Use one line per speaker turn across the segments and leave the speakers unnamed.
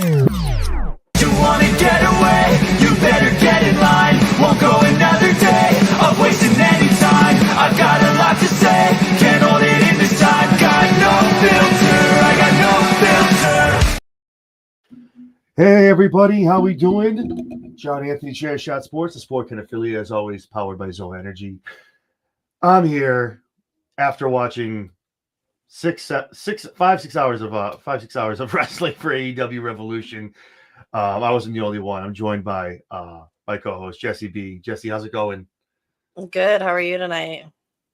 You wanna get away? You better get in line. Won't go another day of wasting any time. I've got a lot to say, can't hold it in this time. Got no filter, I got no filter.
Hey everybody, how we doing? John Anthony, Chair Shot Sports, the Sport Can affiliate, as always, powered by Zoe Energy. I'm here after watching 6 hours of wrestling for AEW Revolution. I wasn't the only one. I'm joined by my co-host Jesse B. Jesse, how's it going?
Good. How are you tonight?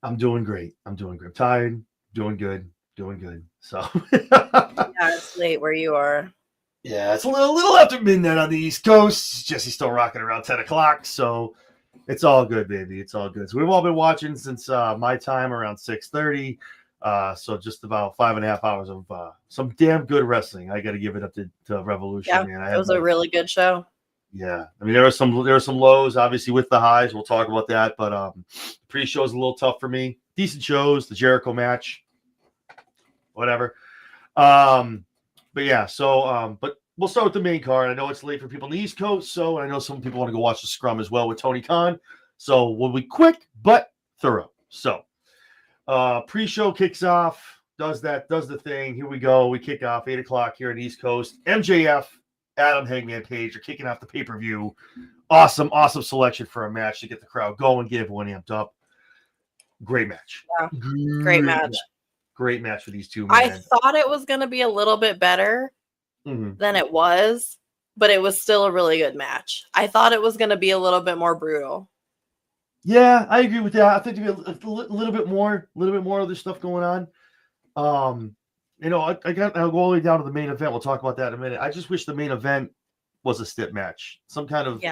I'm doing great. I'm tired. Doing good. So
Yeah, it's late where you are.
Yeah, it's a little after midnight on the East Coast. Jesse's still rocking around 10 o'clock, so it's all good, baby. It's all good. So we've all been watching since my time around 6:30. So just about 5.5 hours of some damn good wrestling. I got to give it up to Revolution,
Yeah,
man.
it was a really good show.
Yeah, I mean there were some lows, obviously with the highs. We'll talk about that, but pre-show is a little tough for me. Decent shows, the Jericho match, whatever. But yeah, so but we'll start with the main card. I know it's late for people on the East Coast, so I know some people want to go watch the Scrum as well with Tony Khan. So we'll be quick but thorough. So pre-show kicks off, does the thing. Here we go. We kick off 8 o'clock here on the East Coast. MJF, Adam Hangman Page are kicking off the pay-per-view. Awesome selection for a match to get the crowd going, get everyone amped up. Great match.
Yeah, great match.
Great match for these two men.
I thought it was going to be a little bit better than it was, but it was still a really good match. I thought it was going to be a little bit more brutal.
Yeah, I agree with that. I think there'd be a little bit more of this stuff going on. I'll go all the way down to the main event. We'll talk about that in a minute. I just wish the main event was a stip match. Some kind of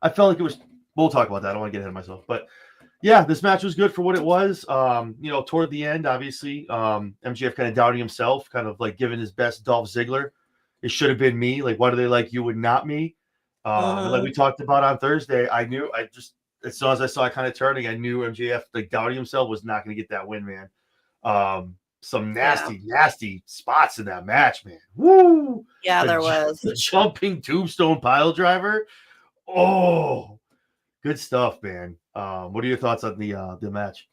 I felt like it was. We'll talk about that. I don't want to get ahead of myself, but. Yeah, this match was good for what it was. Toward the end, obviously, MJF kind of doubting himself, kind of like giving his best Dolph Ziggler. It should have been me. Like, why do they like you and not me? Like we talked about on Thursday, as soon as I saw it kind of turning, I knew MJF, like, doubting himself was not going to get that win, man. Some nasty spots in that match, man. Woo!
Yeah, there was.
The jumping tombstone pile driver. Oh, good stuff, man. What are your thoughts on the match?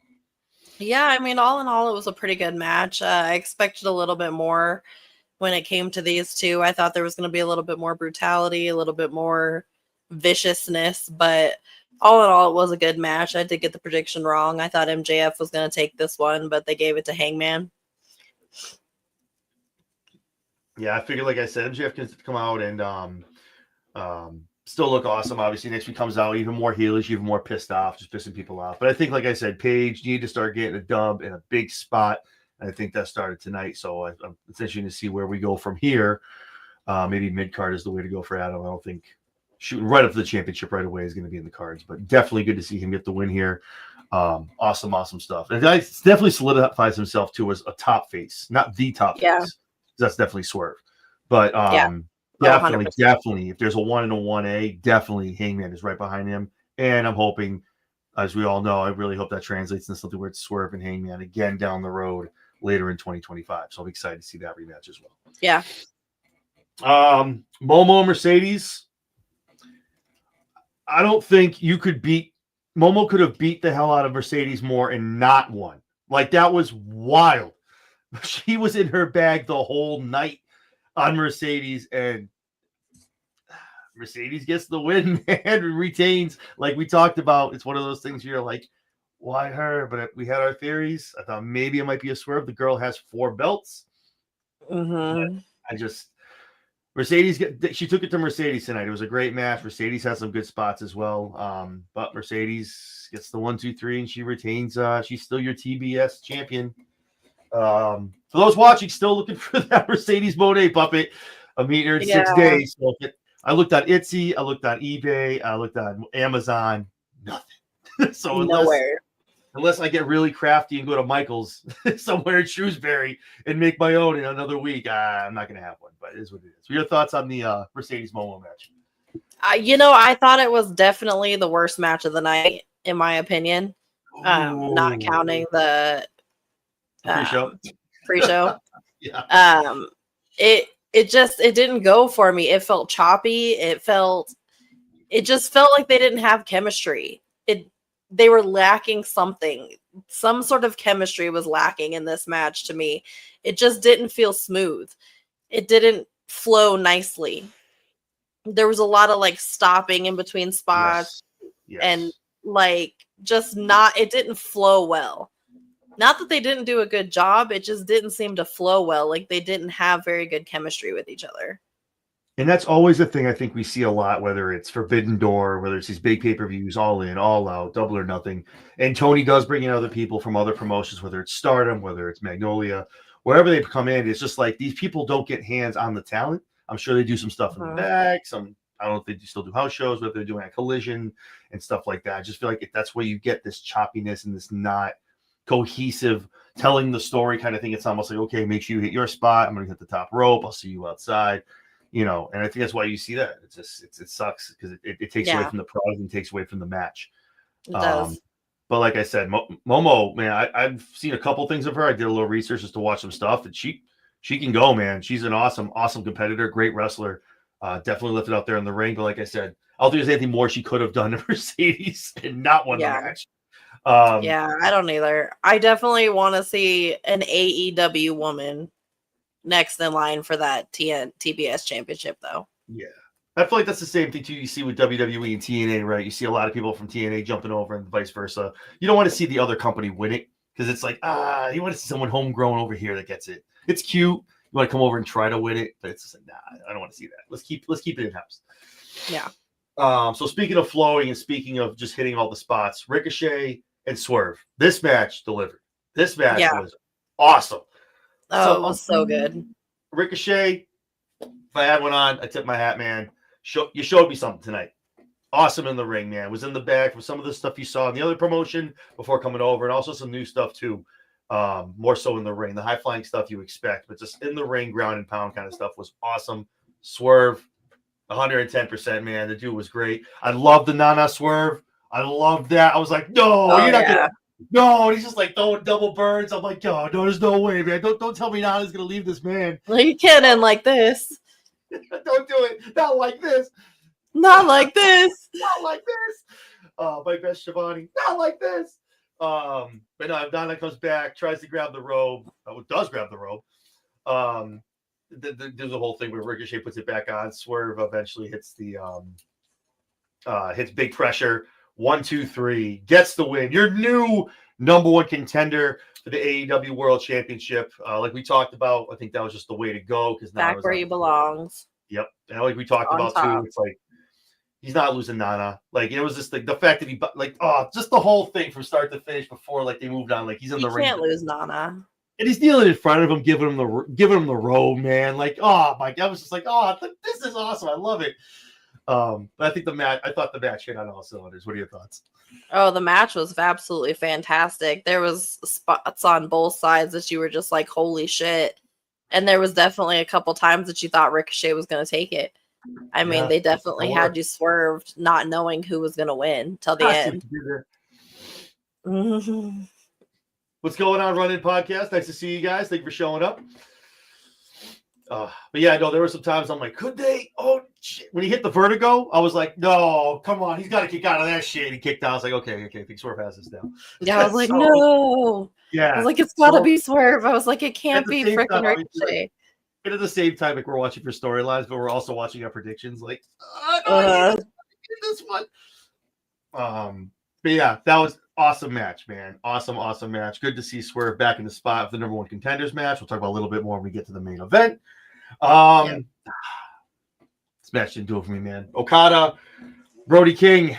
Yeah, I mean, all in all, it was a pretty good match. I expected a little bit more when it came to these two. I thought there was going to be a little bit more brutality, a little bit more viciousness, but all in all, it was a good match. I did get the prediction wrong. I thought MJF was going to take this one, but they gave it to Hangman.
Yeah, I figured, like I said, MJF can come out and still look awesome. Obviously, next week comes out even more heelish, even more pissed off, just pissing people off. But I think, like I said, Paige needed to start getting a dub in a big spot. And I think that started tonight. So it's interesting to see where we go from here. Maybe mid-card is the way to go for Adam. I don't think shooting right up to the championship right away is going to be in the cards. But definitely good to see him get the win here. Awesome stuff. And it definitely solidifies himself, too, as a top face. Not the top face. That's definitely Swerve. But Definitely. If there's a 1 and a 1A, definitely Hangman is right behind him. And I'm hoping, as we all know, I really hope that translates into something where it's Swerve and Hangman again down the road later in 2025. So I'm excited to see that rematch as well.
Yeah.
Momo Mercedes. I don't think you could beat Momo. Could have beat the hell out of Mercedes more and not won. Like, that was wild. She was in her bag the whole night on Mercedes, and Mercedes gets the win, man, and retains. Like we talked about, it's one of those things you're like, why her? But we had our theories. I thought maybe it might be a swerve. The girl has 4 belts. Mercedes, she took it to Mercedes tonight. It was a great match. Mercedes has some good spots as well. But Mercedes gets the 1, 2, 3, and she retains. She's still your TBS champion. For those watching, still looking for that Mercedes Moné puppet. I'm meeting her in 6 days. So I looked on Etsy, I looked on eBay, I looked on Amazon. Nothing. So unless I get really crafty and go to Michael's somewhere in Shrewsbury and make my own in another week, I'm not going to have one. But it is what it is. What are your thoughts on the Mercedes Momo match?
I thought it was definitely the worst match of the night, in my opinion. Not counting the pre-show.
Yeah.
It it didn't go for me. It felt choppy. It just felt like they didn't have chemistry. They were lacking something. Some sort of chemistry was lacking in this match to me. It just didn't feel smooth. It didn't flow nicely. There was a lot of like stopping in between spots and like it didn't flow well. Not that they didn't do a good job, it just didn't seem to flow well. Like they didn't have very good chemistry with each other.
And that's always the thing I think we see a lot, whether it's Forbidden Door, whether it's these big pay-per-views, All In, All Out, Double or Nothing. And Tony does bring in other people from other promotions, whether it's Stardom, whether it's Magnolia, wherever they come in. It's just like these people don't get hands on the talent. I'm sure they do some stuff in the back. I don't know if they still do house shows, but they're doing a Collision and stuff like that. I just feel like that's where you get this choppiness and this not cohesive telling the story kind of thing. It's almost like, okay, make sure you hit your spot. I'm going to hit the top rope. I'll see you outside. And I think that's why you see that. It's just it sucks because it takes away from the prize and takes away from the match.
It does.
But like I said, Momo, man, I've seen a couple things of her. I did a little research just to watch some stuff, and she can go, man. She's an awesome competitor, great wrestler. Definitely lifted out there in the ring. But like I said, I don't think there's anything more she could have done to Mercedes and not won the match.
I don't either. I definitely want to see an AEW woman next in line for that TBS championship, though.
Yeah. I feel like that's the same thing, too, you see with WWE and TNA, right? You see a lot of people from TNA jumping over and vice versa. You don't want to see the other company win it because it's like, you want to see someone homegrown over here that gets it. It's cute. You want to come over and try to win it, but it's just like, nah, I don't want to see that. Let's keep it in-house.
Yeah.
So speaking of flowing and speaking of just hitting all the spots, Ricochet and Swerve, this match delivered. This match was awesome.
Oh, it was so good.
Ricochet, if I had one on, I tip my hat, man. You showed me something tonight. Awesome in the ring, man. Was in the back with some of the stuff you saw in the other promotion before coming over, and also some new stuff too. More so in the ring. The high flying stuff you expect, but just in the ring, ground and pound kind of stuff was awesome. Swerve, 110%, man. The dude was great. I love the Nana Swerve. I love that. I was like, no, you're not gonna. No, he's just like throwing double burns. I'm like, no, there's no way, man. Don't tell me Nana's gonna leave this man.
Are you kidding? Like this?
Don't do it. Not like this.
Not like this.
Not like this. My best Shivani. Not like this. But no, Nana comes back, tries to grab the robe. Does grab the robe. There's a whole thing where Ricochet puts it back on. Swerve eventually hits hits big pressure. 1, 2, 3, gets the win. Your new number one contender for the AEW World Championship. Like we talked about, I think that was just the way to go because
back where he belongs.
Yep, and like we talked about too, it's like he's not losing Nana. Like it was just like the fact that he just the whole thing from start to finish before like they moved on. Like he's in the ring.
Can't lose Nana.
And he's kneeling in front of him, giving him the robe, man. Like, oh my God, I was just like, this is awesome. I love it. But I think I thought the match hit on all cylinders. What are your thoughts?
Oh, the match was absolutely fantastic. There was spots on both sides that you were just like, holy shit. And there was definitely a couple times that you thought Ricochet was going to take it. I mean, they definitely had you swerved, not knowing who was going to win till the end.
What's going on, Run In Podcast? Nice to see you guys. Thank you for showing up. But yeah, no, there were some times I'm like, could they? Oh, shit. When he hit the vertigo, I was like, no, come on. He's got to kick out of that shit. He kicked out. I was like, okay, I think Swerve has this down.
Yeah, I was like, no.
Yeah.
I was like, it's got to be Swerve. I was like, it can't be freaking Ricochet.
But at the same time, like we're watching for storylines, but we're also watching our predictions. Like, this one. But yeah, that was awesome match, man. Awesome match. Good to see Swerve back in the spot of the number one contenders match. We'll talk about a little bit more when we get to the main event. This match didn't do it for me, man. Okada, Brody King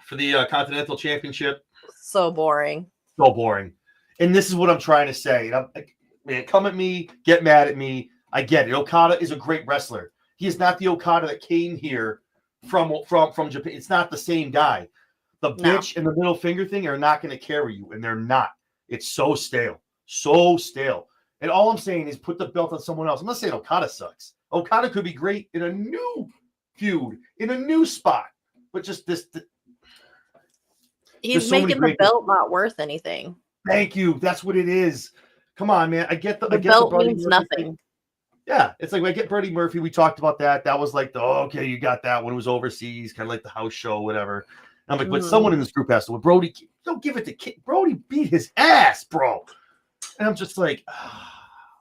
for the Continental Championship.
So boring.
So boring. And this is what I'm trying to say. And I'm like, man, come at me, get mad at me. I get it. Okada is a great wrestler. He is not the Okada that came here from Japan. It's not the same guy. The bitch and the middle finger thing are not going to carry you, and they're not. It's so stale. So stale. And all I'm saying is put the belt on someone else. I'm not saying Okada sucks. Okada could be great in a new feud, in a new spot. But just this.
He's making the belt not worth anything.
Thank you. That's what it is. Come on, man. I get the
belt means nothing.
Yeah, it's like when I get Freddie Murphy. We talked about that. That was like okay, you got that when it was overseas, kind of like the house show, whatever. And I'm like, but someone in this group has to win. Brody, don't give it to Kid. Brody beat his ass, bro. And I'm just like,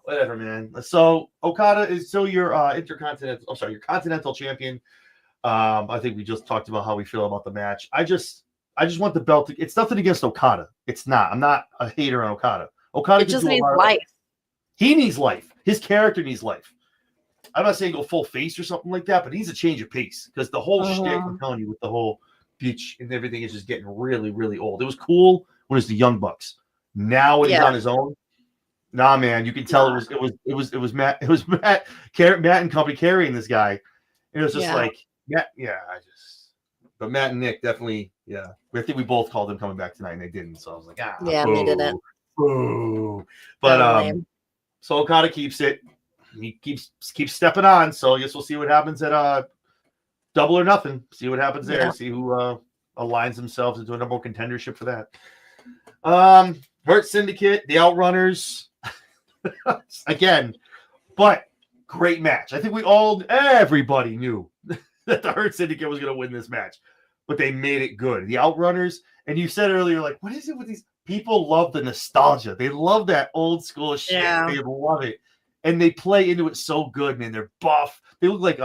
whatever, man. So Okada is still your intercontinental. I'm sorry, your continental champion. I think we just talked about how we feel about the match. I just want the belt. It's nothing against Okada. It's not. I'm not a hater on Okada. Okada
It just needs life.
Life. He needs life. His character needs life. I'm not saying go full face or something like that, but he needs a change of pace because the whole shtick, I'm telling you, with the whole beach and everything is just getting really, really old. It was cool when it was the Young Bucks. Now when he's on his own, nah, man, you can tell it was Matt and company carrying this guy. And it was just like, but Matt and Nick definitely, I think we both called them coming back tonight and they didn't. So I was like,
they didn't.
Boo. But so Okada keeps it. He keeps stepping on. So I guess we'll see what happens at Double or Nothing. See what happens there. See who aligns themselves into a number one contendership for that. Hurt Syndicate, the Outrunners. Again, but great match. I think everybody knew that the Hurt Syndicate was going to win this match, but they made it good. The Outrunners, and you said earlier, like, what is it with these people? Love the nostalgia. They love that old school shit. Yeah. They love it, and they play into it so good, man. They're buff. They look like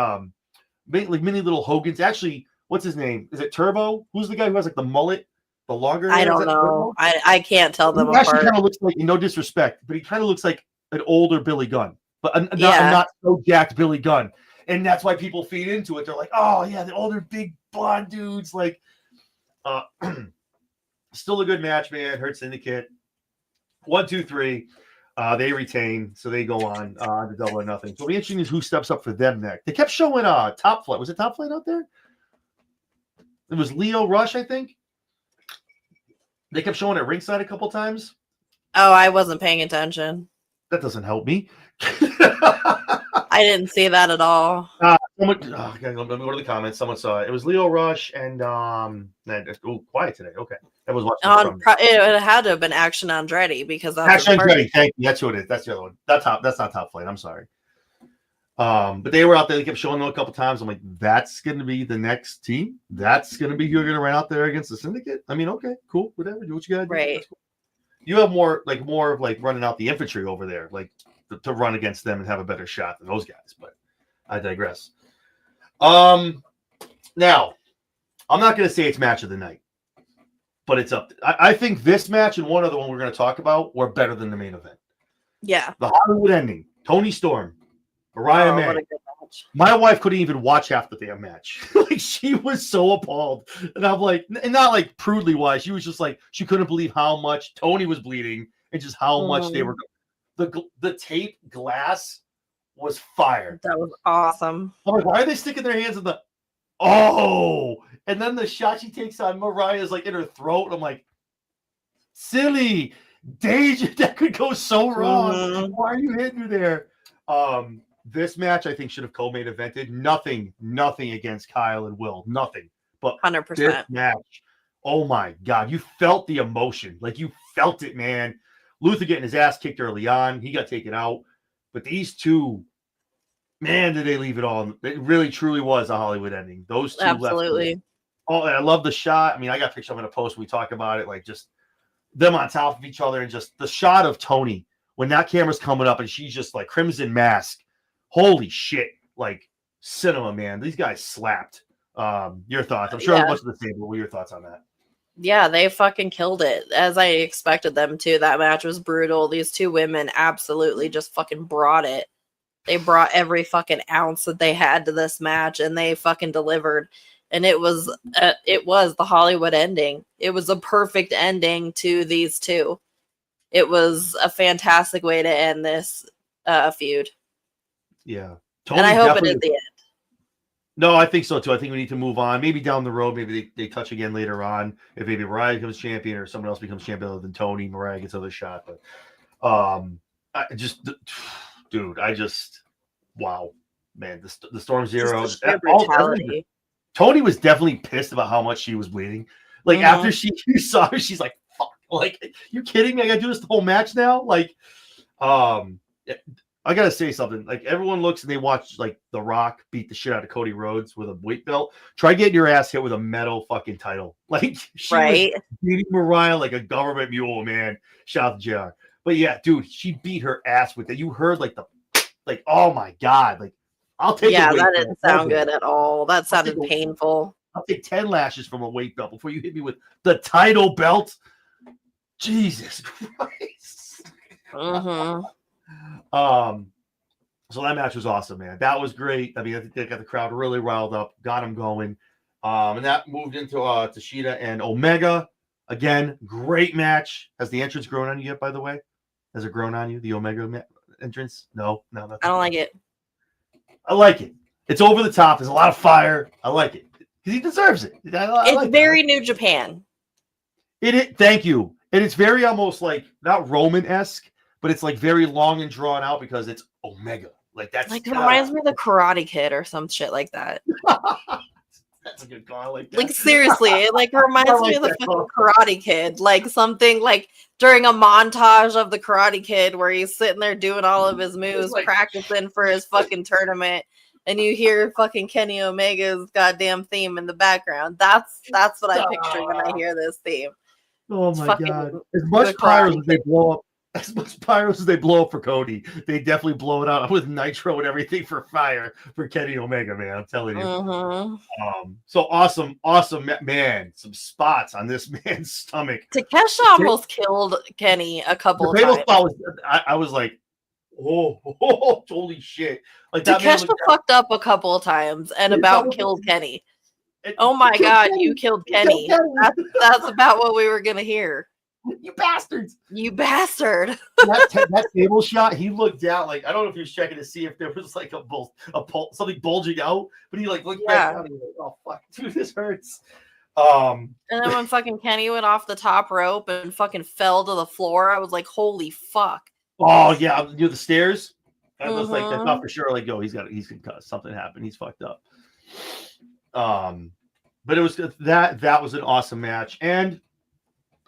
mini little Hogans. Actually, what's his name? Is it Turbo? Who's the guy who has like the mullet? The longer
I don't know. I can't tell them apart.
Actually kind of looks like, no disrespect, but he kind of looks like an older Billy Gunn, but not so jacked Billy Gunn. And that's why people feed into it. They're like, oh yeah, the older big blonde dudes. Like, still a good match, man. Hurt Syndicate. 1, 2, 3. They retain, so they go on to Double or Nothing. So it'll be interesting is who steps up for them next. They kept showing Top Flight. Was it Top Flight out there? It was Leo Rush, I think. They kept showing it ringside a couple times.
Oh, I wasn't paying attention.
That doesn't help me.
I didn't see that at all.
Let me go to the comments. Someone saw it. It was Leo Rush and quiet today. Okay, that was watching.
It had to have been Action Andretti because that's
Action Andretti. Thank you. That's who it is. That's the other one. That's not Top Flight. I'm sorry. But they were out there. They kept showing them a couple times. I'm like, that's going to be the next team. That's going to be who you're going to run out there against the Syndicate. I mean, okay, cool, whatever. Do what you got to do.
Right.
Cool. You have more of like running out the infantry over there, like to run against them and have a better shot than those guys. But I digress. Now, I'm not going to say it's match of the night, but it's up. I think this match and one other one we're going to talk about were better than the main event.
Yeah.
The Hollywood ending. Toni Storm. Mariah May.
What a good match.
My wife couldn't even watch half the damn match. Like, she was so appalled. And I'm like, and not like prudely wise. She was just like, she couldn't believe how much Toni was bleeding and just how much they were. The tape glass was fire.
That was awesome.
I'm like, why are they sticking their hands in the. Oh! And then the shot she takes on Mariah's like in her throat. I'm like, silly. Danger. That could go so wrong. Why are you hitting her there? This match, I think, should have co-main evented. Nothing against Kyle and Will. Nothing. But
100%.
This match, oh my God. You felt the emotion. Like, you felt it, man. Luther getting his ass kicked early on. He got taken out. But these two, man, did they leave it all. It really, truly was a Hollywood ending. Those two
Absolutely.
left. Oh, and I love the shot. I mean, I got a picture of in a post. We talk about it. Like, just them on top of each other. And just the shot of Toni when that camera's coming up and she's just like Crimson Mask. Holy shit. Like, cinema, man. These guys slapped. Your thoughts? I'm sure much of the same, but what were your thoughts on that?
Yeah, they fucking killed it, as I expected them to. That match was brutal. These two women absolutely just fucking brought it. They brought every fucking ounce that they had to this match, and they fucking delivered. And it was the Hollywood ending. It was a perfect ending to these two. It was a fantastic way to end this feud.
Yeah.
And I hope it is the end.
No, I think so too. I think we need to move on. Maybe down the road, maybe they touch again later on. If maybe Mariah becomes champion or someone else becomes champion other than Toni, Mariah gets another shot. But wow, man, the Storm Zero. Toni was definitely pissed about how much she was bleeding. Like after you saw her, she's like, "Fuck!" Like, you kidding me? I gotta do this the whole match now. Like, I gotta say something. Like everyone looks and they watch like The Rock beat the shit out of Cody Rhodes with a weight belt. Try getting your ass hit with a metal fucking title. Like she
Right?
was beating Mariah like a government mule, man. Shout out to JR. But yeah, dude, she beat her ass with it. You heard like oh my god, like I'll take
Yeah,
a weight
that
belt.
didn't sound good at all. That sounded painful.
I'll take 10 lashes from a weight belt before you hit me with the title belt. Jesus Christ.
Mm-hmm.
So that match was awesome, man. That was great. I mean, I think they got the crowd really riled up, got them going. And that moved into Tashida and Omega. Again, great match. Has the entrance grown on you yet, by the way? Has it grown on you, the Omega entrance? No,
I don't like it.
I like it. It's over the top. There's a lot of fire. I like it. Because he deserves it. I
It's
like
very New Japan.
Thank you. And it's very almost like, not Roman-esque, but it's like very long and drawn out because it's Omega. Like that's
Like it reminds me of the Karate Kid or some shit like that.
That's a good call. I like that.
Like seriously, it like reminds me of the fucking Karate Kid. Like something like during a montage of the Karate Kid where he's sitting there doing all of his moves,
like,
practicing for his fucking tournament, and you hear fucking Kenny Omega's goddamn theme in the background. That's what I picture when I hear this theme.
Oh my god! As much pyros as they blow up, as much pyros as they blow up for Cody, they definitely blow it out with nitro and everything for fire for Kenny Omega, man. I'm telling you.
Mm-hmm.
So awesome, man. Some spots on this man's stomach.
Takeshita almost killed Kenny a couple of times.
I was like, oh, holy shit! Like
Takeshita fucked up a couple of times and about killed Kenny. Oh my god, you killed Kenny. That's about what we were gonna hear.
You bastards!
You bastard!
that table shot, he looked down like I don't know if he was checking to see if there was like something bulging out, but he like looked back down and he was like, oh fuck, dude, this hurts.
And then when fucking Kenny went off the top rope and fucking fell to the floor, I was like, holy fuck.
Oh yeah, near the stairs. I was like, I thought for sure, like, he's concussed. Something happened. He's fucked up. But it was that was an awesome match, and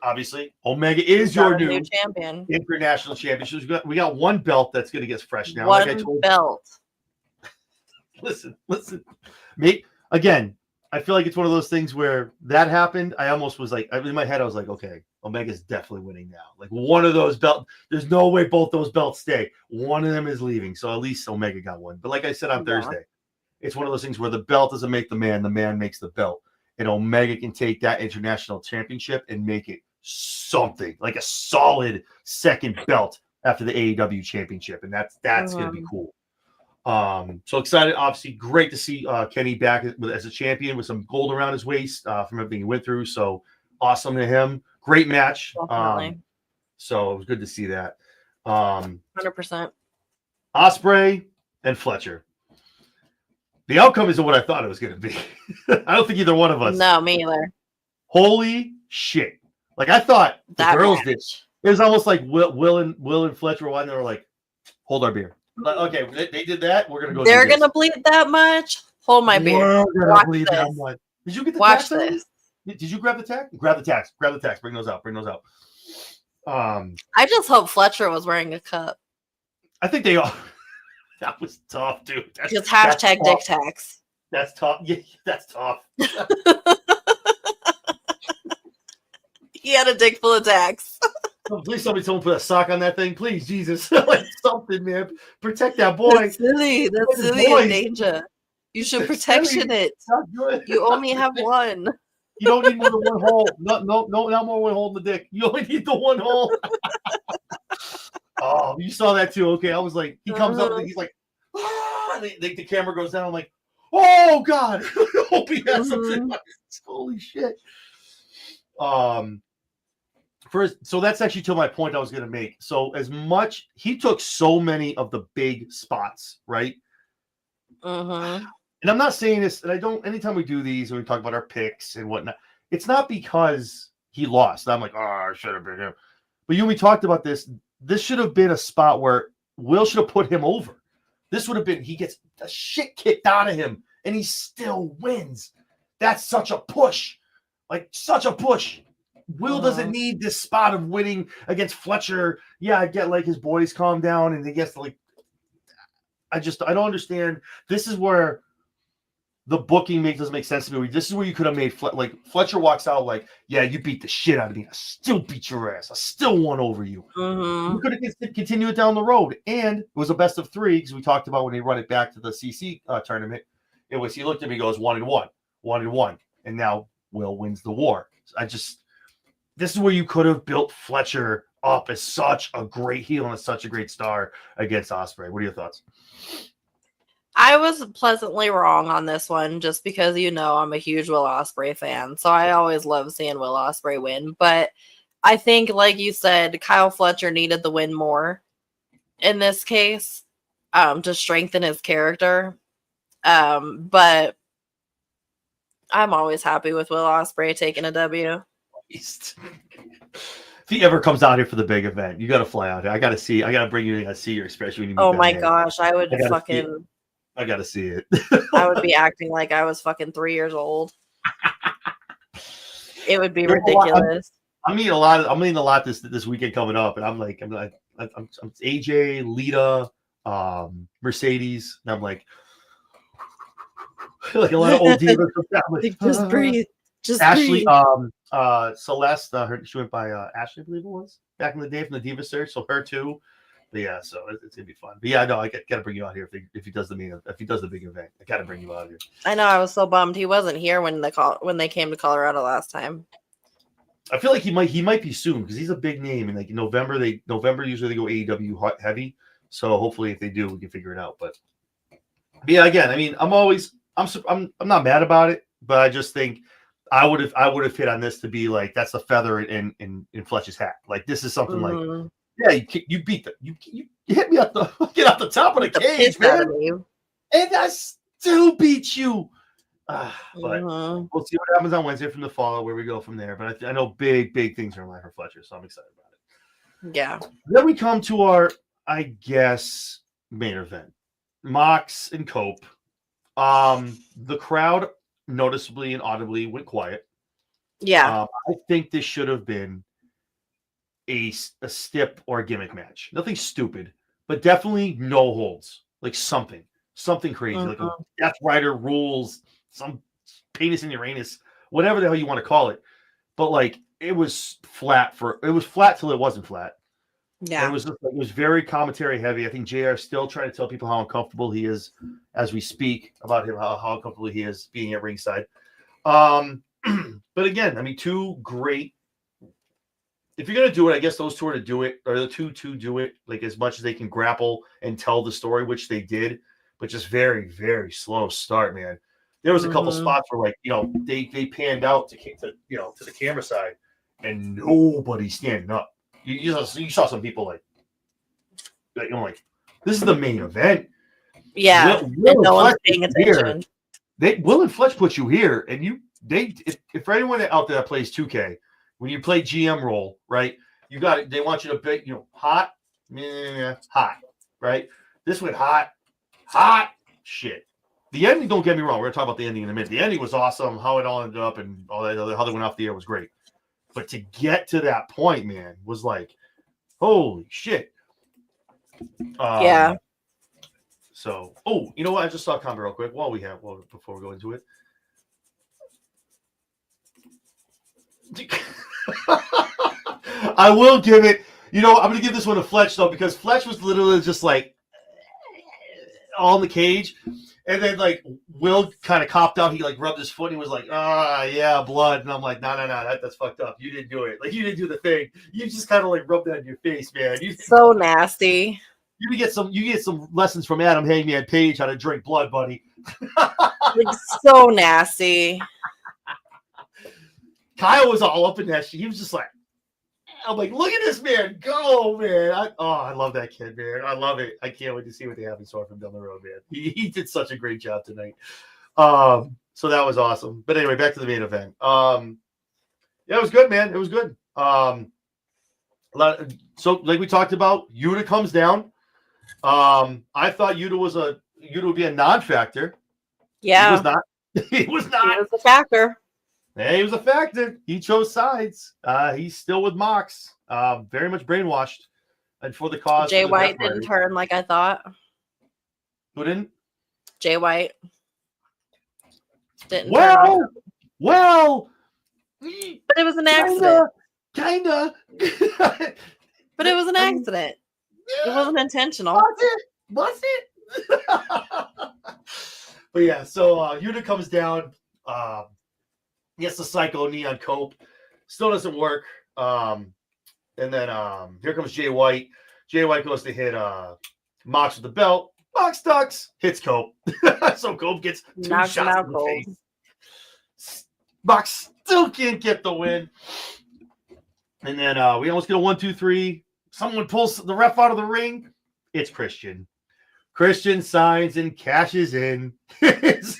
obviously Omega is your new
champion,
international champion. We got one belt that's going to get fresh now.
One belt.
Listen, mate. Again, I feel like it's one of those things where that happened. I almost was like, in my head, I was like, okay, Omega's definitely winning now. Like one of those belts, there's no way both those belts stay. One of them is leaving, so at least Omega got one. But like I said on Thursday, it's one of those things where the belt doesn't make the man makes the belt. And Omega can take that international championship and make it something like a solid second belt after the AEW championship. And that's going to be cool. So excited. Obviously, great to see Kenny back as a champion with some gold around his waist from everything he went through. So awesome to him. Great match. So it was good to see that.
100%.
Ospreay and Fletcher. The outcome isn't what I thought it was going to be. I don't think either one of us.
No, me either.
Holy shit! Like I thought the girls did. It was almost like Will and Fletcher were they were like, "Hold our beer." Like, okay, they did that. We're gonna go.
They're gonna bleed that much. Hold my beer. Watch this.
That much. Did you get the
Watch
tax?
This.
Did you grab the tax? Grab the tax. Grab the tax. Bring those out.
I just hope Fletcher was wearing a cup.
I think they are. That was tough, dude.
Just hashtag dick tax.
That's tough. Yeah, that's tough.
He had a dick full of tax.
Please, someone put a sock on that thing, please, Jesus, like something, man. Protect that boy.
That's silly. That's silly and danger. You should protection it. You only have one.
You don't need more than one hole. No, not more one hole in the dick. You only need the one hole. Oh, you saw that too. Okay, I was like, he comes up and he's like, the camera goes down. I'm like, oh God, hope he has something. Holy shit. So that's actually to my point I was going to make. So as much he took so many of the big spots, right? And I'm not saying this, and I don't. Anytime we do these and we talk about our picks and whatnot, it's not because he lost. I'm like, oh, I should have been him. But we talked about this. This should have been a spot where Will should have put him over. This would have been, he gets the shit kicked out of him and he still wins. That's such a push. Like, such a push. Will doesn't need this spot of winning against Fletcher. Yeah, I get like his boys calm down and he gets to like I don't understand. This is where the booking doesn't make sense to me. This is where you could have made like Fletcher walks out like, yeah, you beat the shit out of me. I still beat your ass. I still won over you.
Mm-hmm.
We could have continued it down the road, and it was a best of 3 because we talked about when they run it back to the CC tournament. It was he looked at me, goes 1-1, 1-1, and now Will wins the war. This is where you could have built Fletcher up as such a great heel and as such a great star against Ospreay. What are your thoughts?
I was pleasantly wrong on this one just because, I'm a huge Will Ospreay fan. So I always love seeing Will Ospreay win. But I think, like you said, Kyle Fletcher needed the win more in this case to strengthen his character. But I'm always happy with Will Ospreay taking a W.
If he ever comes out here for the big event, you got to fly out here. I got to bring you to see your especially when you meet
Oh
that
my
man.
gosh, I would
fucking... I gotta see it.
I would be acting like I was fucking 3 years old. It would be ridiculous.
I'm meeting a lot this weekend coming up, and I'm AJ, Lita, Mercedes, and I'm like a lot of old divas.
Like, just breathe. Just
Ashley,
breathe.
Celeste, she went by Ashley, I believe it was back in the day from the Diva Search. So her too. But yeah, so it's gonna be fun. But yeah, no, I gotta bring you out here if he does the big event. I gotta bring you out here.
I know, I was so bummed he wasn't here when they came to Colorado last time.
I feel like he might be soon because he's a big name, and like in November usually they go AEW heavy. So hopefully if they do, we can figure it out. But yeah, again, I mean, I'm not mad about it, but I just think I would have hit on this to be like that's the feather in Fletch's hat. Like this is something like. Yeah, you beat you hit me get off the top of the cage, man, and I still beat you. But we'll see what happens on Wednesday from the Fallout, where we go from there. But I know big things are in line for Fletcher, so I'm excited about it.
Yeah.
Then we come to our, I guess, main event: Mox and Cope. The crowd noticeably and audibly went quiet.
Yeah.
I think this should have been a stip or a gimmick match. Nothing stupid, but definitely no holds. Like something crazy, like a Death Rider rules, some penis in Uranus, whatever the hell you want to call it. But like it was flat till it wasn't flat.
Yeah,
and it was very commentary heavy. I think JR is still trying to tell people how uncomfortable he is as we speak about him, how uncomfortable he is being at ringside. But again, I mean, two great. If you're gonna do it, I guess those two are to do it, or the two to do it, like as much as they can grapple and tell the story, which they did, but just very, very slow start, man. There was a couple spots where, like, they panned out to the camera side, and nobody standing up. You saw some people like this is the main event.
Yeah,
Will
and no one's paying attention.
Will and Fletch put you here, and if for anyone out there that plays 2K. When you play GM role, right? They want you to pick, hot, hot, right? This went hot, shit. The ending, don't get me wrong, we're gonna talk about the ending in a minute. The ending was awesome, how it all ended up and all that, how they went off the air was great. But to get to that point, man, was like, holy shit.
Yeah.
So, you know what? I just saw a comment real quick before we go into it. I will give it. I'm going to give this one to Fletch though, because Fletch was literally just like all in the cage, and then like Will kind of copped out. He like rubbed his foot. And he was like, yeah, blood. And I'm like, no, that's fucked up. You didn't do it. Like you didn't do the thing. You just kind of like rubbed that in your face, man.
So nasty.
You get some lessons from Adam Hangman Page how to drink blood, buddy.
It's so nasty.
Kyle was all up in that shit. He was just like, I'm like, look at this man go, man. I love that kid, man. I love it. I can't wait to see what they have in store for him down the road, man. He did such a great job tonight. So that was awesome. But anyway, back to the main event. Yeah, it was good, man. It was good. So like we talked about, Yuta comes down. I thought Yuta would be a non-factor.
Yeah.
He was not. He was
a factor.
Hey, he was a factor. He chose sides. He's still with Mox. Very much brainwashed and for the cause.
Jay White didn't turn like I thought.
Who didn't?
Jay White didn't. Turn on.
Well,
But it was an accident.
Kinda.
But it was an accident. It wasn't intentional.
Was it? But yeah, so Yuta comes down, gets the Psycho Neon Cope, still doesn't work. And then here comes Jay White. Jay White goes to hit Mox with the belt. Mox ducks, hits Cope. So Cope gets 2
Knocks him
shots
out
in the
cold.
face. Mox still can't get the win. And then we almost get a 1, 2, 3. Someone pulls the ref out of the ring. It's Christian. Christian signs and cashes in his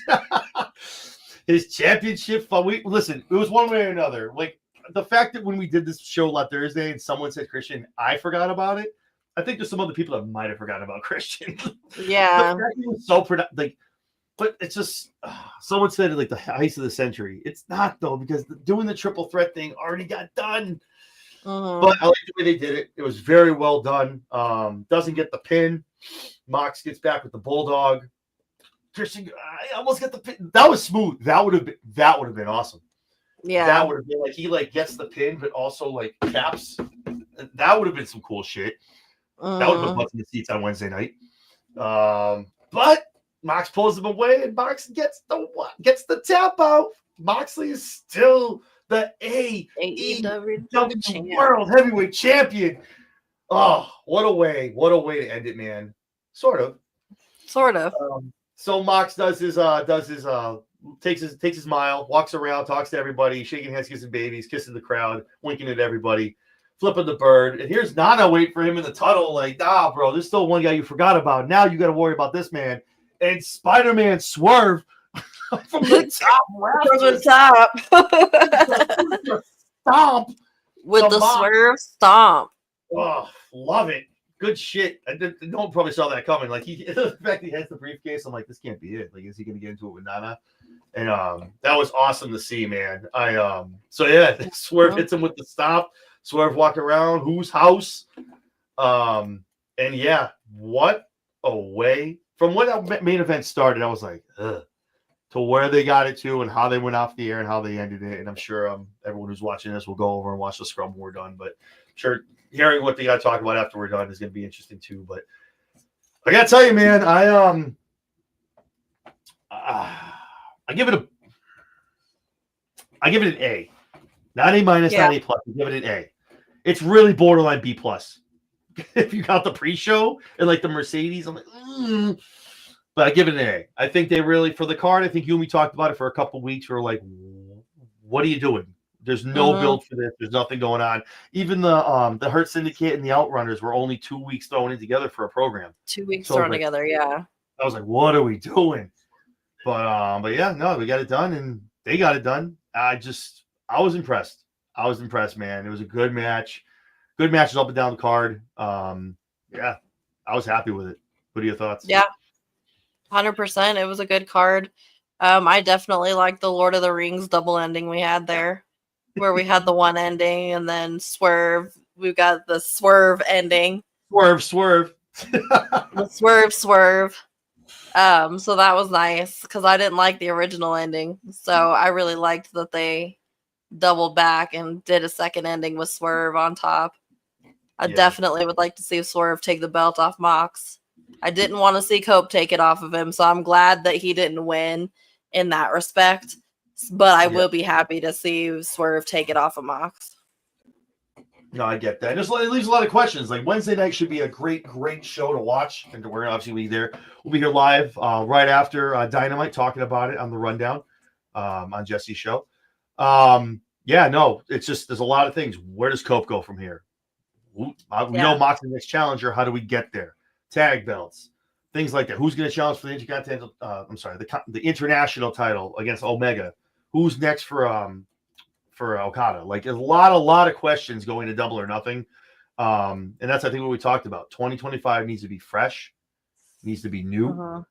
championship. Listen, it was one way or another. Like the fact that when we did this show last Thursday and someone said Christian, I forgot about it. I think there's some other people that might have forgotten about Christian.
Yeah.
The fact he was so like, but it's just someone said it like the heist of the century. It's not though, because doing the triple threat thing already got done. But I like the way they did it. It was very well done. Doesn't get the pin. Mox gets back with the bulldog. Christian, I almost got the pin. That was smooth. That would have been awesome.
Yeah.
That would have been like he like gets the pin, but also like caps. That would have been some cool shit. That would have put butts in the seats on Wednesday night. But Mox pulls him away, and Mox gets the tap out. Moxley is still the AEW World Heavyweight Champion. Oh, what a way to end it, man. Sort of. So Mox takes his mile, walks around, talks to everybody, shaking hands, kissing babies, kissing the crowd, winking at everybody, flipping the bird. And here's Nana waiting for him in the tunnel, like, nah, bro, there's still one guy you forgot about. Now you got to worry about this man. And Spider-Man Swerve from the top.
From the top.
Stomp.
With the Swerve stomp.
Oh, love it. Good shit. No one probably saw that coming. Like the fact he has the briefcase, I'm like, this can't be it. Like, is he gonna get into it with Nana? And that was awesome to see, man. So yeah, Swerve hits him with the stomp. Swerve walked around. Whose house? And yeah, what a way. From when that main event started, I was like, ugh. To where they got it to and how they went off the air and how they ended it. And I'm sure everyone who's watching this will go over and watch the scrum when we're done. But I'm sure hearing what they got to talk about after we're done is going to be interesting too. But I got to tell you, man, I give it an A. Not A minus, not A plus. I give it an A. It's really borderline B plus. If you got the pre-show and like the Mercedes, I'm like, but I give it an A. I think they really, for the card, I think you and me talked about it for a couple of weeks. We were like, what are you doing? There's no build for this. There's nothing going on. Even the Hurt Syndicate and the Outrunners were only 2 weeks thrown in together for a program.
2 weeks thrown together, yeah.
I was like, what are we doing? But yeah, no, we got it done and they got it done. I was impressed. I was impressed, man. It was a good match. Good matches up and down the card. Yeah, I was happy with it. What are your thoughts?
Yeah. 100%. It was a good card. I definitely like the Lord of the Rings double ending we had there, where we had the one ending and then Swerve. We've got the Swerve ending.
Swerve.
The Swerve. So that was nice because I didn't like the original ending. So I really liked that they doubled back and did a second ending with Swerve on top. I definitely would like to see Swerve take the belt off Mox. I didn't want to see Cope take it off of him, so I'm glad that he didn't win in that respect. But I will be happy to see Swerve take it off of Mox.
No, I get that. It leaves a lot of questions. Like Wednesday night should be a great show to watch, and we're obviously be there. We'll be here live right after Dynamite, talking about it on the rundown on Jesse's show. Yeah, no, it's just there's a lot of things. Where does Cope go from here? We know Mox is the next challenger. How do we get there? Tag belts, things like that. Who's going to challenge for the Intercontinental? The international title against Omega. Who's next for Okada? Like, there's a lot of questions going to Double or Nothing, and that's I think what we talked about. 2025 needs to be fresh, needs to be new.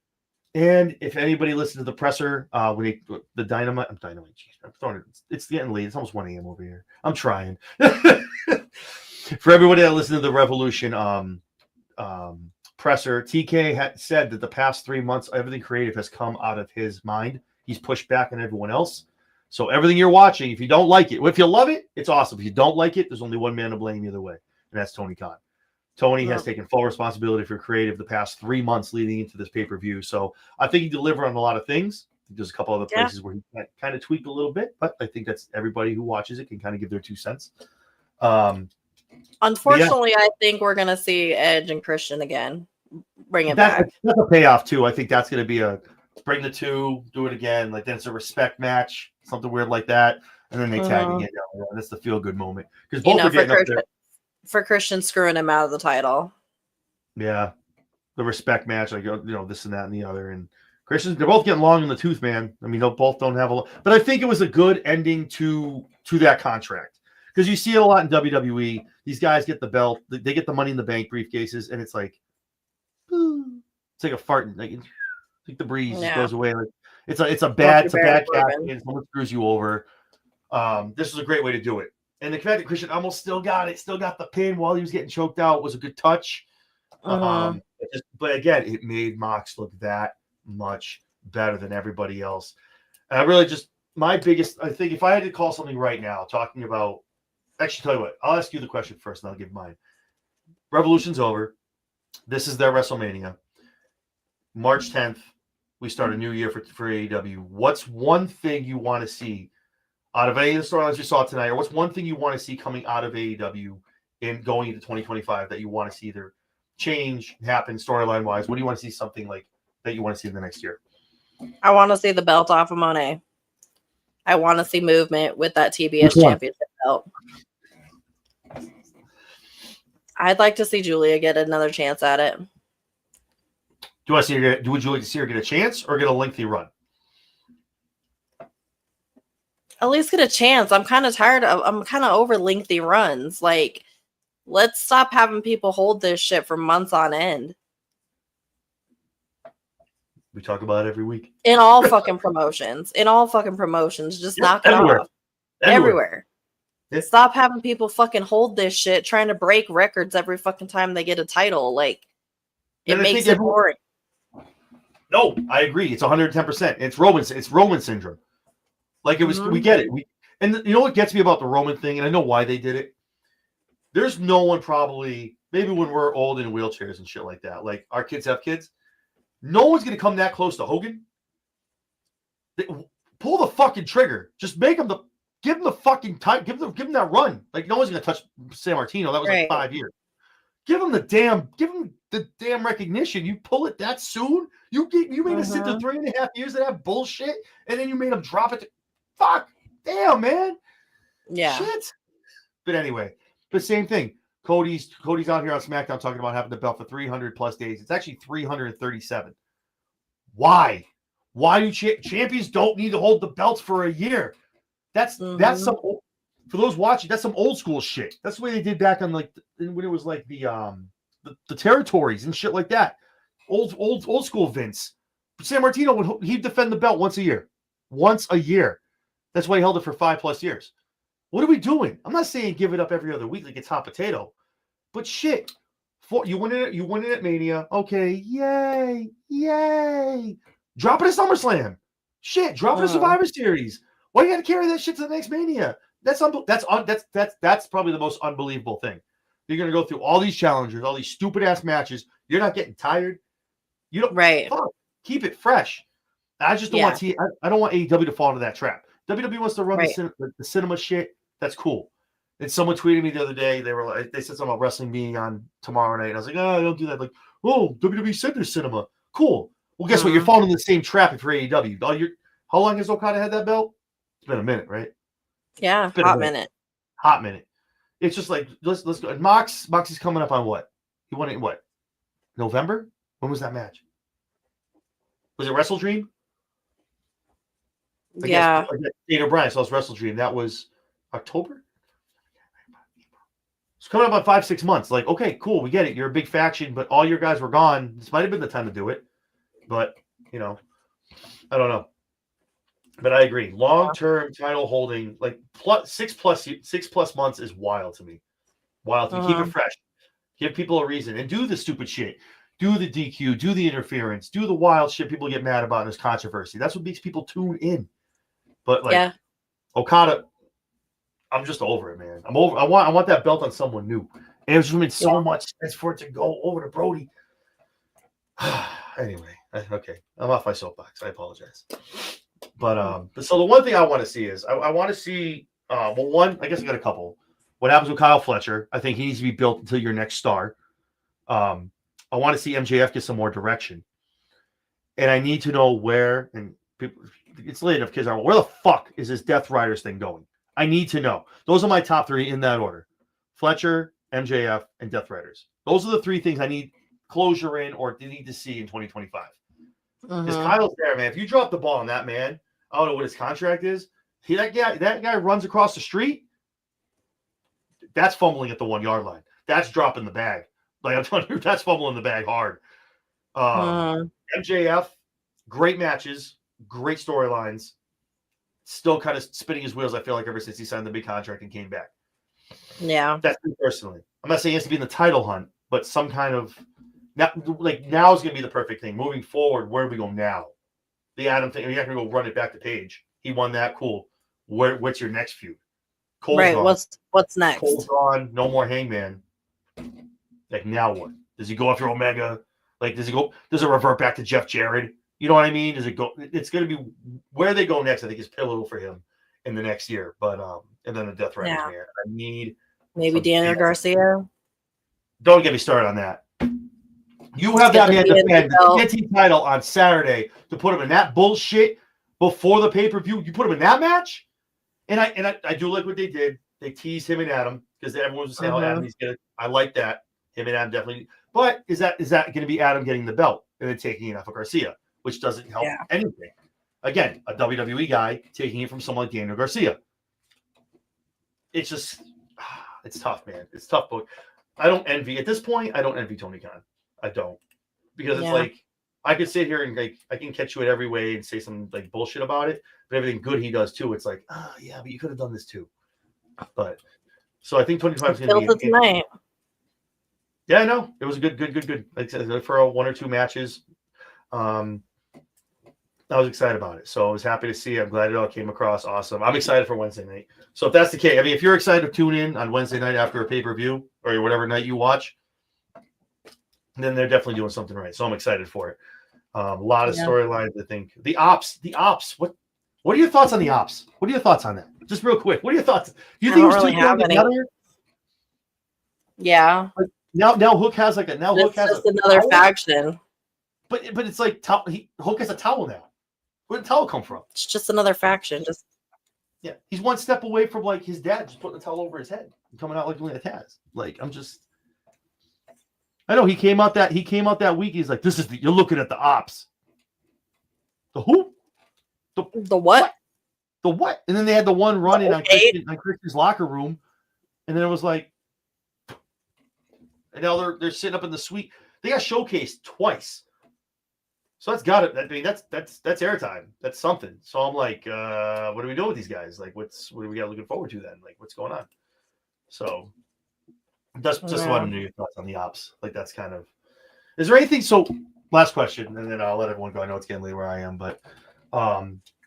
And if anybody listened to the presser when the Dynamite, it's getting late. It's almost 1 a.m. over here. I'm trying. For everybody that listened to the Revolution presser, TK had said that the past 3 months, everything creative has come out of his mind. He's pushed back on everyone else. So everything you're watching, if you don't like it, if you love it, it's awesome. If you don't like it, there's only one man to blame either way, and that's Tony Khan. Tony has taken full responsibility for creative the past 3 months leading into this pay-per-view. So I think he delivered on a lot of things. There's a couple other places where he kind of tweaked a little bit, but I think that's everybody who watches it can kind of give their 2 cents.
Unfortunately, I think we're going to see Edge and Christian again. Bring it back.
That's a payoff, too. I think that's going to be a bring the 2, do it again. Like, then it's a respect match, something weird like that. And then they tag again. That's the feel-good moment. Because both are getting up there.
For Christian screwing him out of the title.
Yeah. The respect match, like, this and that and the other. And Christians, they're both getting long in the tooth, man. I mean, they both don't have a lot. But I think it was a good ending to that contract. Because you see it a lot in WWE. These guys get the belt. They get the Money in the Bank briefcases. And it's like, it's like a fart. Like the breeze just goes away. Like it's a bad casting. Someone screws you over. This was a great way to do it. And the fact that Christian almost still got the pin while he was getting choked out was a good touch. But again, it made Mox look that much better than everybody else. And I really I think if I had to call something right now, talking about, actually tell you what, I'll ask you the question first and I'll give mine. Revolution's over. This is their WrestleMania. March 10th, we start a new year for AEW. What's one thing you want to see out of any of the storylines you saw tonight, or what's one thing you want to see coming out of AEW in going into 2025 that you want to see either change, happen storyline-wise? What do you want to see something like that you want to see in the next year?
I want to see the belt off of Monet. I want to see movement with that TBS championship belt. I'd like to see Julia get another chance at it.
Would you like to see her get a chance or get a lengthy run?
At least get a chance. I'm kind of over lengthy runs. Like, let's stop having people hold this shit for months on end.
We talk about it every week.
In all fucking promotions. Just knock it off. Everywhere. Yeah. Stop having people fucking hold this shit, trying to break records every fucking time they get a title. Like, it makes it boring.
No, I agree. It's 110%. It's Roman syndrome. Like it was, we get it. And you know what gets me about the Roman thing, and I know why they did it. There's no one probably, maybe when we're old in wheelchairs and shit like that, like our kids have kids, no one's going to come that close to Hogan. Pull the fucking trigger. Just give him the fucking time. Give him that run. Like no one's going to touch San Martino. That was like 5 years. Give him the damn recognition. You pull it that soon. You made us sit through 3.5 years of that bullshit, and then you made him drop it. Fuck, damn, man.
Yeah.
Shit. But anyway, but same thing. Cody's out here on SmackDown talking about having the belt for 300 plus days. It's actually 337. Why? Why do champions don't need to hold the belts for a year? That's some. For those watching, that's some old school shit. That's the way they did back on like when it was like the territories and shit like that. Old school Vince. San Martino he'd defend the belt once a year. Once a year. That's why he held it for 5+ years. What are we doing? I'm not saying give it up every other week like it's hot potato. But shit. You win it at Mania. Okay, yay. Drop it at SummerSlam. Shit, drop it at Survivor Series. Why you gotta carry that shit to the next Mania? That's probably the most unbelievable thing. You're gonna go through all these challenges, all these stupid ass matches. You're not getting tired. You don't keep it fresh. I just don't want to. I don't want AEW to fall into that trap. WWE wants to run the cinema shit. That's cool. And someone tweeted me the other day. They said something about wrestling being on tomorrow night. And I was like, oh, don't do that. Like, oh, WWE said there's cinema. Cool. Well, guess what? You're falling in the same trap for AEW. How long has Okada had that belt? It's been a minute, right?
Yeah, hot minute. It's just like let's go. And Mox is coming up on what? He won it in what? November? When was that match? Was it Wrestle Dream? Yeah.
Daniel Bryan saw Wrestle Dream. That was October. It's coming up on 5-6 months. Like, okay, cool, we get it. You're a big faction, but all your guys were gone. This might have been the time to do it, but I don't know. But I agree. Long-term title holding, like 6+ months, is wild to me. Wild to keep it fresh, give people a reason, and do the stupid shit. do the DQ, do the interference, do the wild shit people get mad about in this controversy. That's what makes people tune in. But like Okada, I'm just over it, man. I'm over. I want that belt on someone new. And it's made so much sense for it to go over to Brody. Anyway, okay, I'm off my soapbox. I apologize. But so the one thing I want to see is I want to see one. I guess I got a couple. What happens with Kyle Fletcher? I think he needs to be built until your next star. I want to see MJF get some more direction, and I need to know where. And people, it's late enough. Kids are where the fuck is this Death Riders thing going? I need to know. Those are my top three in that order: Fletcher, MJF, and Death Riders. Those are the three things I need closure in or need to see in 2025. Because Kyle's there, man. If you drop the ball on that man, I don't know what his contract is. That guy runs across the street. That's fumbling at the 1 yard line. That's dropping the bag. Like I'm telling you, that's fumbling the bag hard. MJF, great matches, great storylines. Still kind of spinning his wheels, I feel like, ever since he signed the big contract and came back.
Yeah.
That's me personally. I'm not saying he has to be in the title hunt, but some kind of now is going to be the perfect thing. Moving forward, where do we go now? The Adam thing, you're not going to go run it back to Page. He won that, cool. What's your next feud? Cole's gone.
What's next?
Cole's gone, no more Hangman. Like, now what? Does he go after Omega? Like, does it revert back to Jeff Jarrett? You know what I mean? Does it go? It's going to be where they go next. I think is pivotal for him in the next year. But and then the Death Riders, man. I need
maybe Daniel Garcia.
Don't get me started on that. You have that man defend the TNT title on Saturday to put him in that bullshit before the pay-per-view. You put him in that match, and I do like what they did. They teased him and Adam because everyone was saying, "Oh, Adam, he's gonna." I like that. Him and Adam definitely. But is that going to be Adam getting the belt and then taking it off of Garcia, which doesn't help anything? Again, a WWE guy taking it from someone like Daniel Garcia. It's just, it's tough, man. It's tough, but I don't envy at this point. I don't envy Tony Khan. I don't, because it's like I could sit here and like I can catch you in every way and say some like bullshit about it, but everything good he does too. It's like, yeah, but you could have done this too. But so I think 25 is going to be
tonight.
Yeah, I know it was a good. Like I said, for 1 or 2 matches. I was excited about it, so I was happy to see. I'm glad it all came across awesome. I'm excited for Wednesday night. So if that's the case, I mean, if you're excited to tune in on Wednesday night after a pay-per-view or whatever night you watch, then they're definitely doing something right. So I'm excited for it. A lot of storylines. I think the ops. What are your thoughts on the ops? What are your thoughts on that? Just real quick. What are your thoughts? Do you think it was
really have any.
Together?
Yeah.
Now Hook has like a Hook has
just another faction.
But it's like Hook has a towel now. Where did the towel come from?
It's just another faction. Just
he's one step away from like his dad just putting the towel over his head and coming out like doing a Taz. Like I know he came out that week. He's like, you're looking at the ops. The who?
The what?
The what? And then they had the one running on Christian's locker room, and then it was like, and now they're sitting up in the suite. They got showcased twice. So that's got it. I mean, that's airtime. That's something. So I'm like, what are we doing with these guys? Like, what do we got looking forward to then? Like, what's going on? So that's just wanted to know your thoughts on the ops. Like, that's kind of. Is there anything? So, last question, and then I'll let everyone go. I know it's getting late where I am, but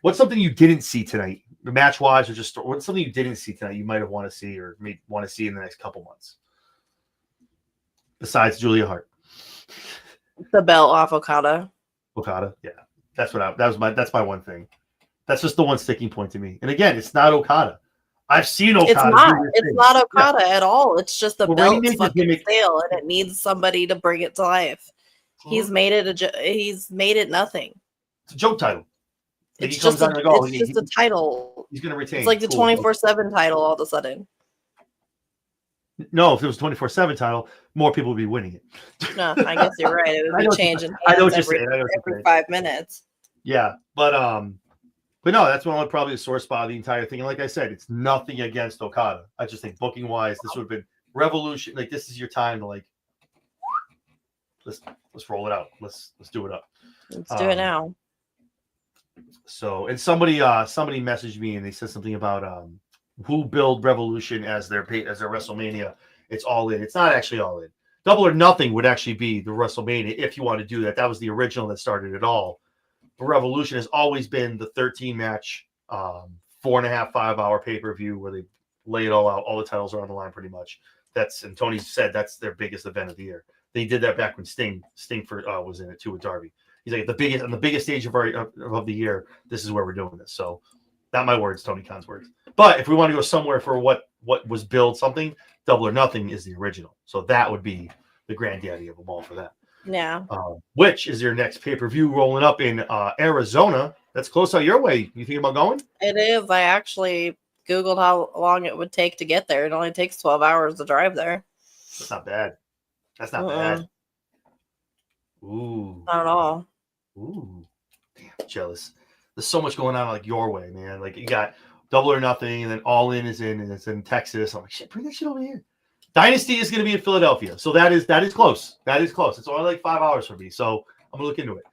what's something you didn't see tonight, match wise, or just what's something you didn't see tonight you might have want to see or may want to see in the next couple months? Besides Julia Hart,
the belt off Okada.
Yeah, that's my one thing. That's just the one sticking point to me. And again, it's not Okada. I've seen Okada.
It's not Okada at all. It's just the belt's fucking stale, and it needs somebody to bring it to life. He's made it nothing.
It's a joke title.
It's just a title.
He's going to retain.
It's like the 24/7 title all of a sudden.
No, if it was a 24/7 title, more people would be winning it.
No, I guess you're right. It would be changing every 5 minutes.
Yeah, but no, that's one probably a sore spot of the entire thing. And like I said, it's nothing against Okada. I just think booking wise, this would have been revolution. Like this is your time to like let's roll it out. Let's do it up.
Let's do it now.
So, and somebody messaged me and they said something about who billed Revolution as their WrestleMania. It's All In. It's not actually All In. Double or Nothing would actually be the WrestleMania if you want to do that. That was the original that started it all. But Revolution has always been the 13 match, 4.5, 5 hour pay-per-view where they lay it all out. All the titles are on the line pretty much. And Tony said that's their biggest event of the year. They did that back when Sting was in it too with Darby. He's like, on the biggest stage of the year, this is where we're doing this. So not my words, Tony Khan's words. But if we want to go somewhere for what was billed something, Double or Nothing is the original. So that would be the granddaddy of them all for that.
Yeah.
Which is your next pay-per-view rolling up in Arizona. That's close out your way. You thinking about going?
It is. I actually Googled how long it would take to get there. It only takes 12 hours to drive there.
That's not bad. That's not bad. Ooh.
Not at all.
Ooh. Damn, jealous. There's so much going on like your way, man. Like you got Double or Nothing, and then All In is in, and it's in Texas. I'm like, shit, bring that shit over here. Dynasty is going to be in Philadelphia, so that is close. That is close. It's only like 5 hours for me, so I'm gonna look into it.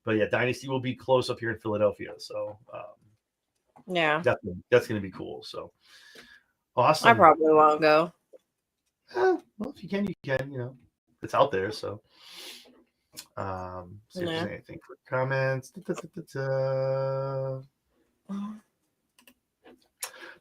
But yeah, Dynasty will be close up here in Philadelphia, so
Yeah.
definitely that's going to be cool. So awesome.
I probably won't go.
Well, if you can, you can. You know, it's out there. So, see if there's anything for comments.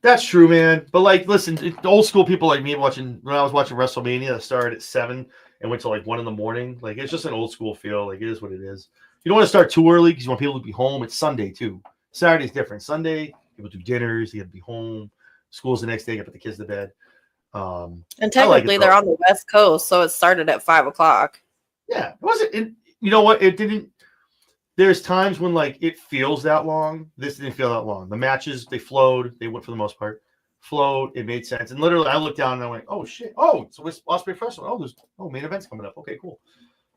That's true, man. But like, listen, old school people like me when I was watching WrestleMania, that started at 7 and went to like 1 a.m. Like, it's just an old school feel. Like, it is what it is. You don't want to start too early because you want people to be home. It's Sunday too. Saturday's different. Sunday, people do dinners. You have to be home. School's the next day. You put the kids to bed.
And technically, they're on the West Coast, so it started at 5 o'clock.
Yeah, it wasn't. You know what? It didn't. There's times when like it feels that long. This didn't feel that long. The matches, they flowed. They went for the most part. Flowed. It made sense. And literally, I looked down and I went, "Oh shit! Oh, it's Ospreay Festival. Oh, there's main events coming up. Okay, cool."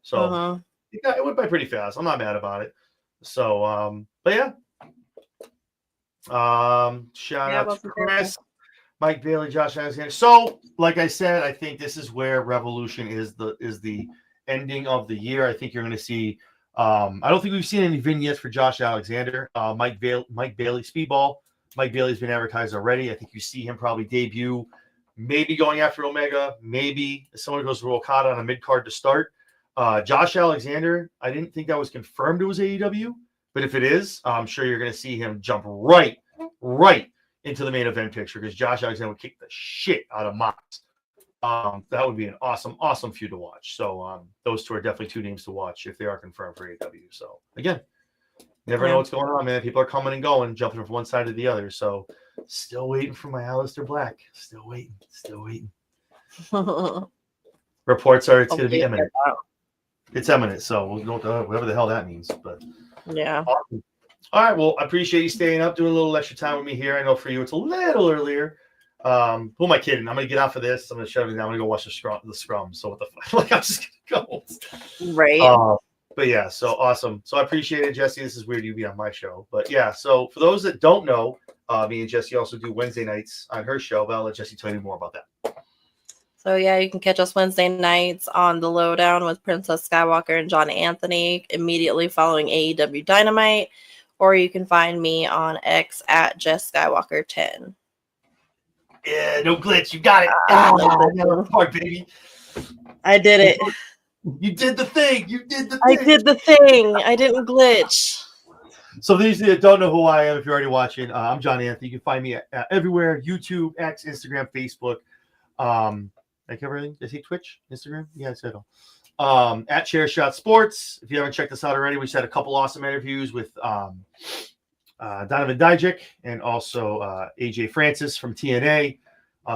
So it went by pretty fast. I'm not mad about it. So, but yeah. Shout out to Chris, Mike Bailey, Josh Alexander. So, like I said, I think this is where Revolution is the ending of the year. I think you're going to see. I don't think we've seen any vignettes for Josh Alexander. Mike Bailey, Speedball. Mike Bailey's been advertised already. I think you see him probably debut, maybe going after Omega, maybe if someone goes to Okada on a mid card to start. Josh Alexander, I didn't think that was confirmed it was AEW, but if it is, I'm sure you're going to see him jump right into the main event picture because Josh Alexander would kick the shit out of Mox. That would be an awesome feud to watch. So those two are definitely two names to watch if they are confirmed for AEW. So again, never know what's going on, man. People are coming and going, jumping from one side to the other. So still waiting for my Aleister Black. Still waiting. Reports are it's going to be imminent. It's imminent. So we'll go whatever the hell that means. But
yeah.
Awesome. All right. Well, I appreciate you staying up, doing a little extra time with me here. I know for you it's a little earlier. Who am I kidding? I'm gonna get off of this. I'm gonna shut it down. I'm gonna go watch the scrum. So what the fuck? Like I'm just gonna go.
Right.
But yeah, so awesome. So I appreciate it, Jesse. This is weird you be on my show. But yeah, so for those that don't know, me and Jesse also do Wednesday nights on her show, but I'll let Jesse tell you more about that.
So yeah, you can catch us Wednesday nights on The Lowdown with Princess Skywalker and John Anthony immediately following AEW Dynamite, or you can find me on X at Jess Skywalker 10.
Yeah, no glitch. You got it. Part, baby.
I did it.
You did the thing.
I did the thing. I didn't glitch.
So these that don't know who I am, if you're already watching, I'm John Anthony. You can find me everywhere: YouTube, X, Instagram, Facebook. Like everything. Did I say Twitch, Instagram? Yeah, I said all. At Chairshot Sports. If you haven't checked us out already, we just had a couple awesome interviews with Donovan Dijic and also AJ Francis from TNA.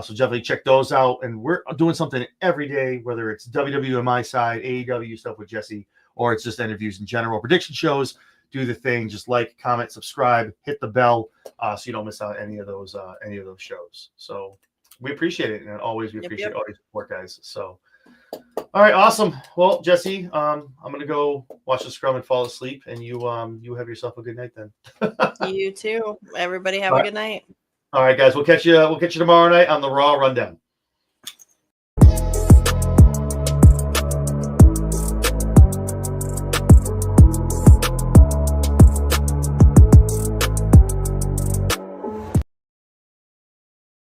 So definitely check those out. And we're doing something every day, whether it's WWE on my side, AEW stuff with Jesse, or it's just interviews in general, prediction shows. Do the thing. Just like, comment, subscribe, hit the bell, so you don't miss out any of those shows. So we appreciate it, and always we appreciate all your support, guys. So. All right, awesome. Well, Jesse, I'm gonna go watch the scrum and fall asleep, and you have yourself a good night then.
You too. Everybody have a good night.
All right, guys. We'll catch you tomorrow night on the Raw Rundown.